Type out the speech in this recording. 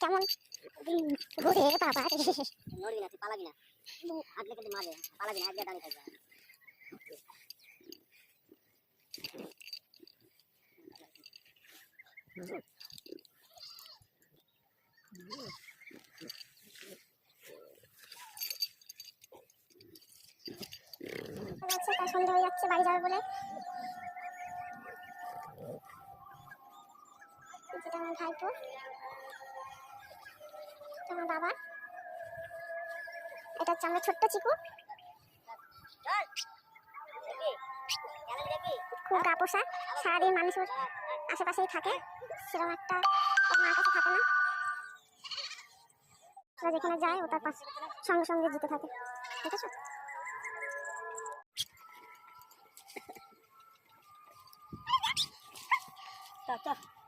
কেমন ঘুরে বাবা নড়বি না, তুই পালাবি না, হাঁটলে কিন্তু মারবে, পালাবি না, এক জায়গায় দাঁড়িয়ে থাকবে। তার সন্ধ্যা হয়ে যাচ্ছে বাড়ি যাবে বলে। যেটা আমার ভাইপো, আমার বাবা, এটা হচ্ছে আমরা ছোট্ট চিকু, খুব গা পোষা, সারাদিন মানুষের আশেপাশেই থাকে, সেরকম একটা মার কাছে থাকে না, যেখানে যায় ও তার পাশে সঙ্গে সঙ্গে যেতে থাকে, ঠিক আছে। চল চল।